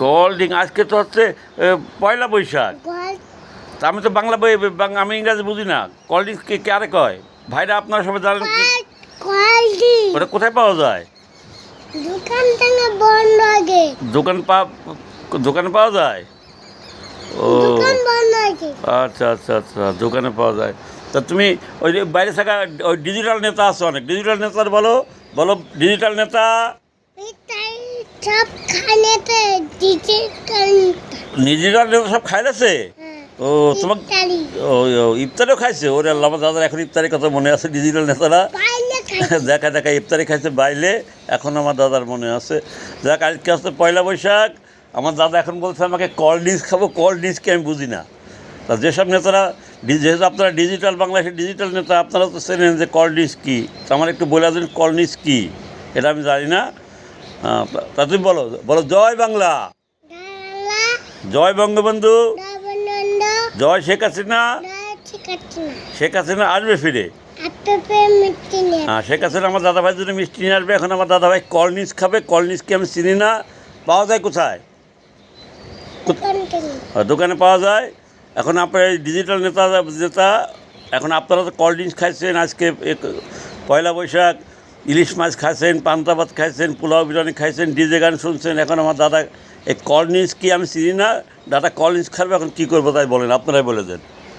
Cold drink আজকে তো হচ্ছে পয়লা বৈশাখ। তা আমি তো বাংলা বই আমি ইংরাজি বুঝি না। কোল্ড ড্রিঙ্কস কে কারে কয়? ভাইরা আপনারা সবাই জানেন কি? ওটা কোথায় পাওয়া যায়? দোকানে পাওয়া যায়। ও আচ্ছা আচ্ছা আচ্ছা, দোকানে পাওয়া যায়। তা তুমি ওই যে বাইরে থাকা ওই ডিজিটাল নেতা আছে অনেক, ডিজিটাল নেতার বলো বলো, ডিজিটাল নেতা। ডিজিটাল নেতা সব খাইলেছে। ও তোমাকে ইফতারেও খাইছে? ওরে আল্লাহ, আমার দাদার এখন ইফতারের কথা মনে আছে। ডিজিটাল নেতারা দেখা দেখা ইফতারি খাইছে বাইলে, এখন আমার দাদার মনে আছে। যাক, আজকে আসতে পয়লা বৈশাখ। আমার দাদা এখন বলছে আমাকে কোল্ড ড্রিঙ্কস খাবো। কোল্ড ড্রিঙ্কসকে আমি বুঝি না। তা যেসব নেতারা, যেহেতু আপনারা ডিজিটাল বাংলাদেশের ডিজিটাল নেতা, আপনারা তো চেনেন যে কোল্ড ড্রিঙ্কস কী। তা আমার একটু বলে দেন কোল্ড ড্রিঙ্কস কী, এটা আমি জানি না। তা তুমি বলো বলো, জয় বাংলা, জয় বঙ্গবন্ধু, জয় শেখ হাসিনা। শেখ হাসিনা আসবে ফিরে। হ্যাঁ, শেখ হাসিনা আমার দাদা ভাইয়ের জন্য মিষ্টি নিয়ে আসবে। এখন আমার দাদা ভাই কোল্ড ড্রিঙ্কস খাবে। কোল্ড ড্রিঙ্কসকে আমি চিনি না। পাওয়া যায় কোথায়? দোকানে পাওয়া যায়। এখন আপনার এই ডিজিটাল নেতা এখন আপনারা তো কোল্ড ড্রিঙ্কস খাইছেন আজকে পয়লা বৈশাখ। ইলিশ মাছ খাইছেন, পান্তা ভাত খাইছেন, পোলাও বিরিয়ানি খাইছেন, ডিজে গান শুনছেন। এখন আমার দাদা এই কোল্ড ড্রিঙ্কস কি আমি চিনি না। দাদা কোল্ড ড্রিঙ্কস খাবে, এখন কী করবো তাই বলেন, আপনারাই বলে দেন।